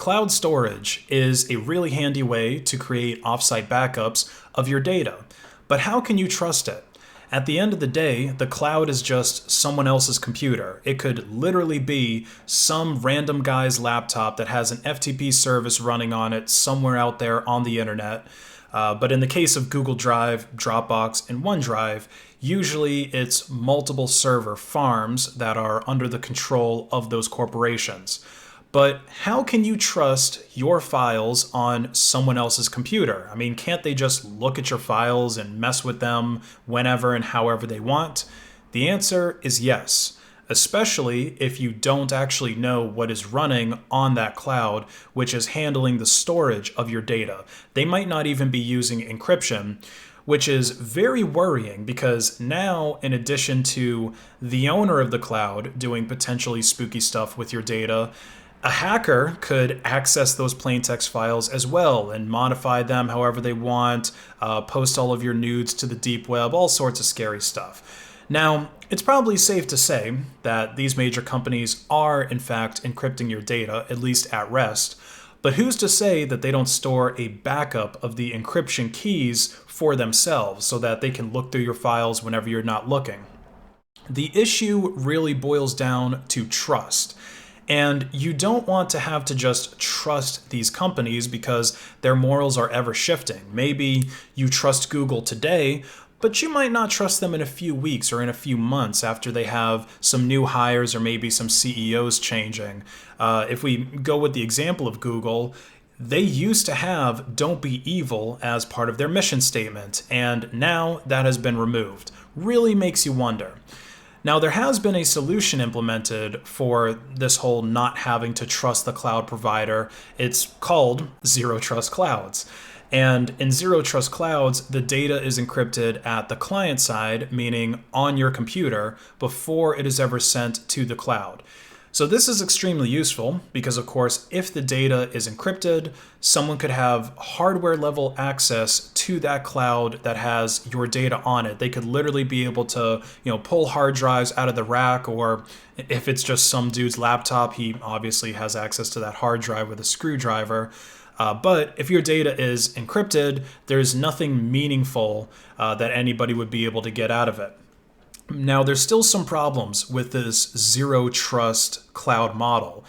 cloud storage is a really handy way to create offsite backups of your data. But how can you trust it? At the end of the day, the cloud is just someone else's computer. It could literally be some random guy's laptop that has an FTP service running on it somewhere out there on the internet. But in the case of Google Drive, Dropbox, and OneDrive, usually it's multiple server farms that are under the control of those corporations. But how can you trust your files on someone else's computer? I mean, can't they just look at your files and mess with them whenever and however they want? The answer is yes, especially if you don't actually know what is running on that cloud, which is handling the storage of your data. They might not even be using encryption, which is very worrying because now, in addition to the owner of the cloud doing potentially spooky stuff with your data, a hacker could access those plaintext files as well and modify them however they want, post all of your nudes to the deep web, all sorts of scary stuff. Now, it's probably safe to say that these major companies are, in fact, encrypting your data, at least at rest. But who's to say that they don't store a backup of the encryption keys for themselves so that they can look through your files whenever you're not looking? The issue really boils down to trust. And you don't want to have to just trust these companies because their morals are ever shifting. Maybe you trust Google today, but you might not trust them in a few weeks or in a few months after they have some new hires or maybe some CEOs changing. If we go with the example of Google, they used to have "Don't be evil" as part of their mission statement, and now that has been removed. Really makes you wonder. Now, there has been a solution implemented for this whole not having to trust the cloud provider. It's called Zero Trust Clouds. And in Zero Trust Clouds, the data is encrypted at the client side, meaning on your computer, before it is ever sent to the cloud. So this is extremely useful because, of course, if the data is encrypted, someone could have hardware level access to that cloud that has your data on it. They could literally be able to, pull hard drives out of the rack, or if it's just some dude's laptop, he obviously has access to that hard drive with a screwdriver. But if your data is encrypted, there's nothing meaningful that anybody would be able to get out of it. Now, there's still some problems with this zero trust cloud model.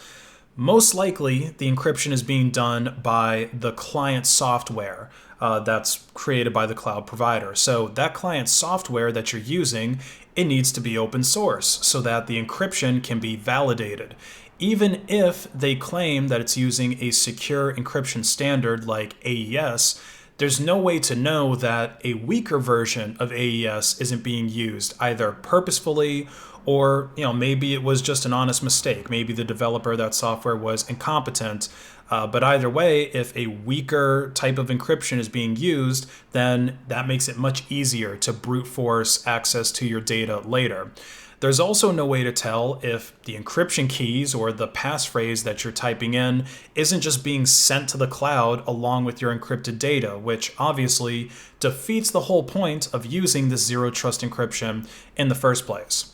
Most likely, the encryption is being done by the client software that's created by the cloud provider. So that client software that you're using, it needs to be open source so that the encryption can be validated. Even if they claim that it's using a secure encryption standard like AES, there's no way to know that a weaker version of AES isn't being used, either purposefully or maybe it was just an honest mistake. Maybe the developer of that software was incompetent. But either way, if a weaker type of encryption is being used, then that makes it much easier to brute force access to your data later. There's also no way to tell if the encryption keys or the passphrase that you're typing in isn't just being sent to the cloud along with your encrypted data, which obviously defeats the whole point of using this zero trust encryption in the first place.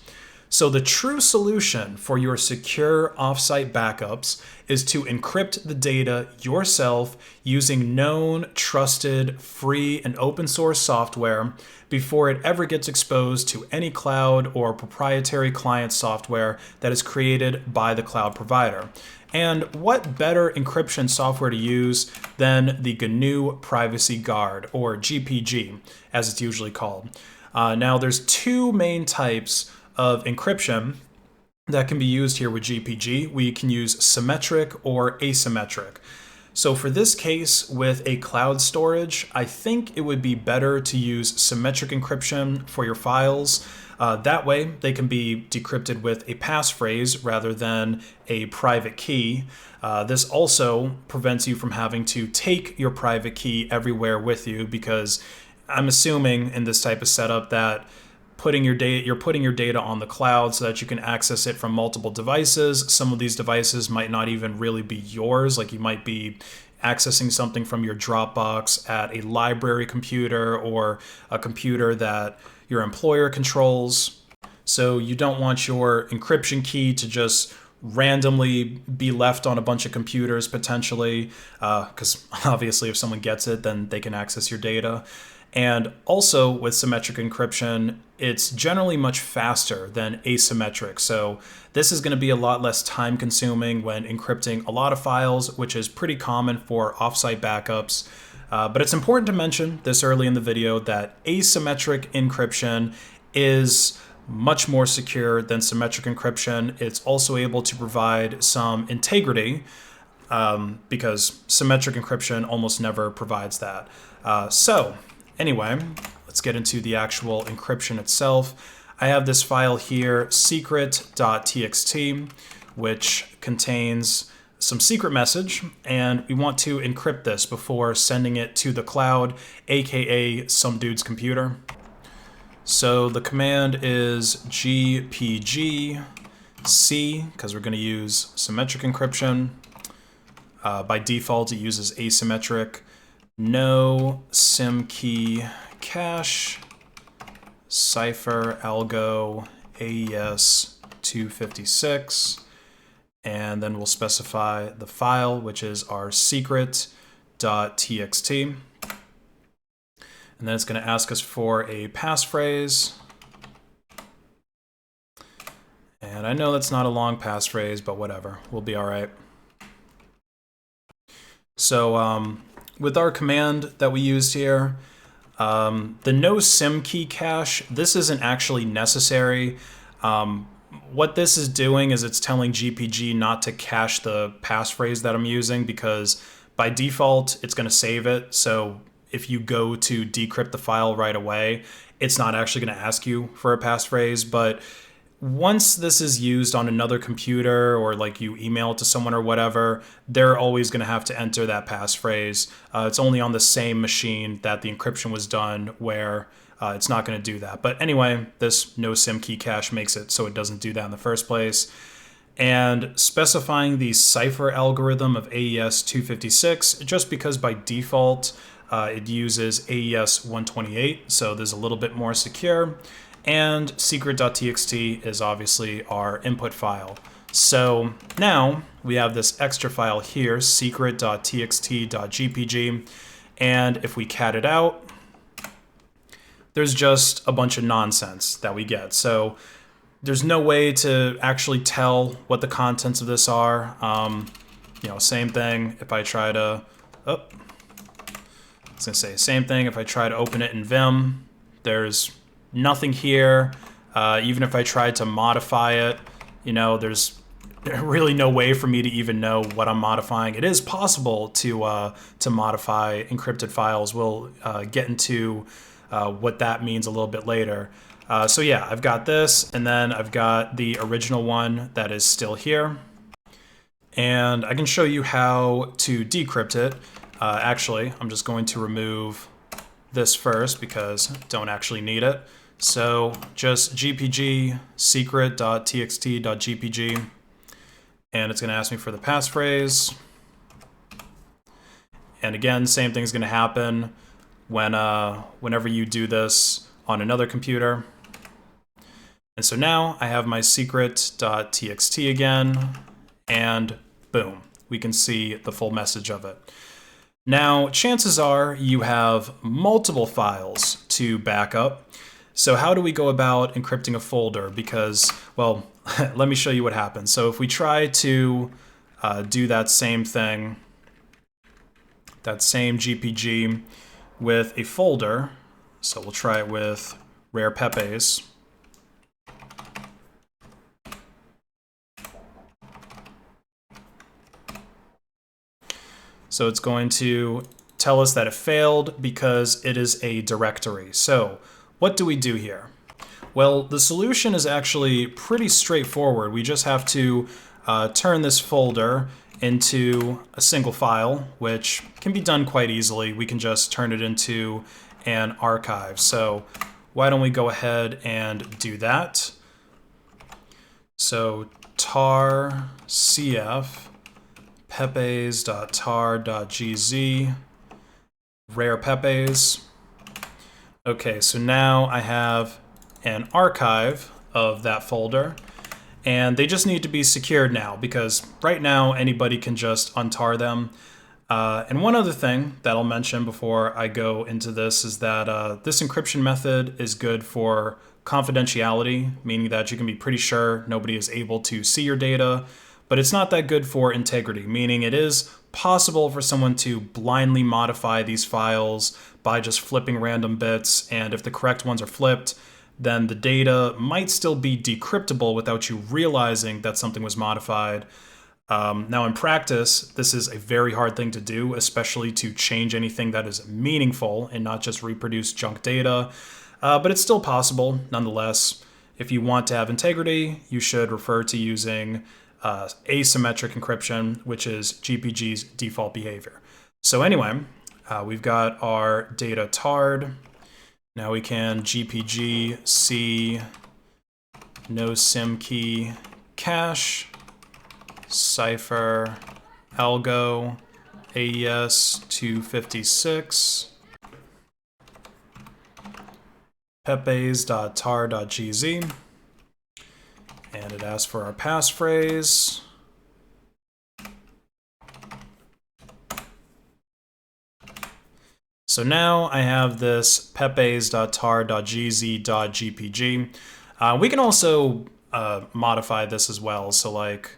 So the true solution for your secure offsite backups is to encrypt the data yourself using known, trusted, free, and open source software before it ever gets exposed to any cloud or proprietary client software that is created by the cloud provider. And what better encryption software to use than the GNU Privacy Guard, or GPG, as it's usually called. Now, there's two main types of encryption that can be used here with GPG. We can use symmetric or asymmetric. So for this case with a cloud storage, I think it would be better to use symmetric encryption for your files. That way they can be decrypted with a passphrase rather than a private key. This also prevents you from having to take your private key everywhere with you, because I'm assuming in this type of setup that you're putting your data on the cloud so that you can access it from multiple devices. Some of these devices might not even really be yours. Like, you might be accessing something from your Dropbox at a library computer or a computer that your employer controls. So you don't want your encryption key to just randomly be left on a bunch of computers potentially, because obviously if someone gets it, then they can access your data. And also with symmetric encryption, it's generally much faster than asymmetric. So this is going to be a lot less time consuming when encrypting a lot of files, which is pretty common for offsite backups. But it's important to mention this early in the video that asymmetric encryption is much more secure than symmetric encryption. It's also able to provide some integrity because symmetric encryption almost never provides that. So anyway, let's get into the actual encryption itself. I have this file here, secret.txt, which contains some secret message, and we want to encrypt this before sending it to the cloud, aka some dude's computer. So the command is gpg c, because we're going to use symmetric encryption. By default, it uses asymmetric. No sim key cache cipher algo AES 256, and then we'll specify the file, which is our secret.txt. And then it's going to ask us for a passphrase. And I know that's not a long passphrase, but whatever, we'll be all right. So with our command that we used here, the no sim key cache, this isn't actually necessary. What this is doing is it's telling GPG not to cache the passphrase that I'm using, because by default, it's going to save it. So if you go to decrypt the file right away, it's not actually going to ask you for a passphrase. But once this is used on another computer, or like you email it to someone or whatever, they're always going to have to enter that passphrase. It's only on the same machine that the encryption was done where it's not going to do that. But anyway, this no sim key cache makes it so it doesn't do that in the first place. And specifying the cipher algorithm of AES 256, just because by default it uses AES 128, so there's a little bit more secure. And secret.txt is obviously our input file. So now we have this extra file here, secret.txt.gpg, and if we cat it out, there's just a bunch of nonsense that we get. So there's no way to actually tell what the contents of this are. Same thing if I try to, same thing if I try to open it in Vim, there's nothing here. Even if I tried to modify it, there's really no way for me to even know what I'm modifying. It is possible to modify encrypted files. We'll get into what that means a little bit later. So yeah, I've got this, and then I've got the original one that is still here. And I can show you how to decrypt it. Actually, I'm just going to remove this first because I don't actually need it. So just gpg secret.txt.gpg, and it's going to ask me for the passphrase. And again, same thing's going to happen whenever you do this on another computer. And so now I have my secret.txt again, and boom, we can see the full message of it. Now, chances are you have multiple files to back up. So how do we go about encrypting a folder? Because, well, let me show you what happens. So if we try to do that same thing, that same GPG with a folder, so we'll try it with rare pepes. So it's going to tell us that it failed because it is a directory. So what do we do here? Well, the solution is actually pretty straightforward. We just have to turn this folder into a single file, which can be done quite easily. We can just turn it into an archive. So why don't we go ahead and do that? So tar cf pepes.tar.gz rare pepes. Okay, so now I have an archive of that folder, And they just need to be secured now, because right now anybody can just untar them. And one other thing that I'll mention before I go into this is that this encryption method is good for confidentiality, meaning that you can be pretty sure nobody is able to see your data, but it's not that good for integrity, meaning it is possible for someone to blindly modify these files by just flipping random bits, and if the correct ones are flipped, then the data might still be decryptable without you realizing that something was modified. Now, in practice, this is a very hard thing to do, especially to change anything that is meaningful and not just reproduce junk data. But it's still possible, nonetheless. If you want to have integrity, you should refer to using asymmetric encryption, which is GPG's default behavior. So anyway, we've got our data tarred. Now we can GPG C no SIM key cache cipher algo AES 256 pepes.tar.gz, and it asks for our passphrase. So now I have this pepes.tar.gz.gpg. We can also modify this as well. So like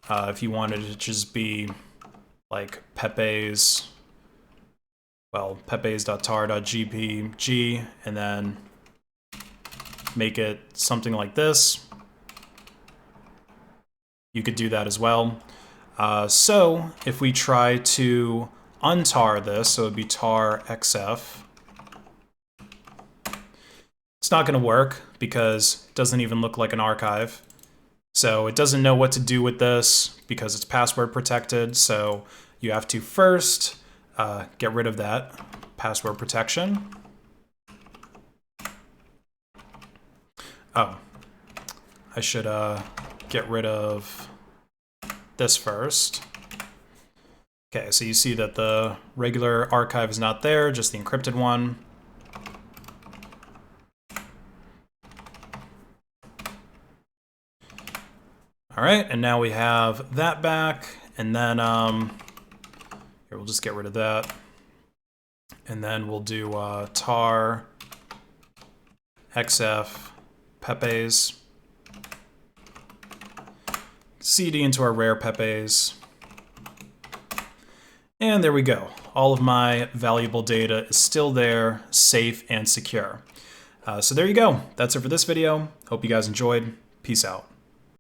if you wanted it to just be like pepes.tar.gpg, and then make it something like this. You could do that as well. So if we try to untar this, so it'd be tar xf, it's not going to work because it doesn't even look like an archive. So it doesn't know what to do with this because it's password protected. So you have to first get rid of that password protection. Oh, I should get rid of this first. Okay, so you see that the regular archive is not there, just the encrypted one. All right, and now we have that back, and then here, we'll just get rid of that. And then we'll do tar xf pepes cd into our rare pepes. And there we go. All of my valuable data is still there, safe and secure. So there you go. That's it for this video. Hope you guys enjoyed. Peace out.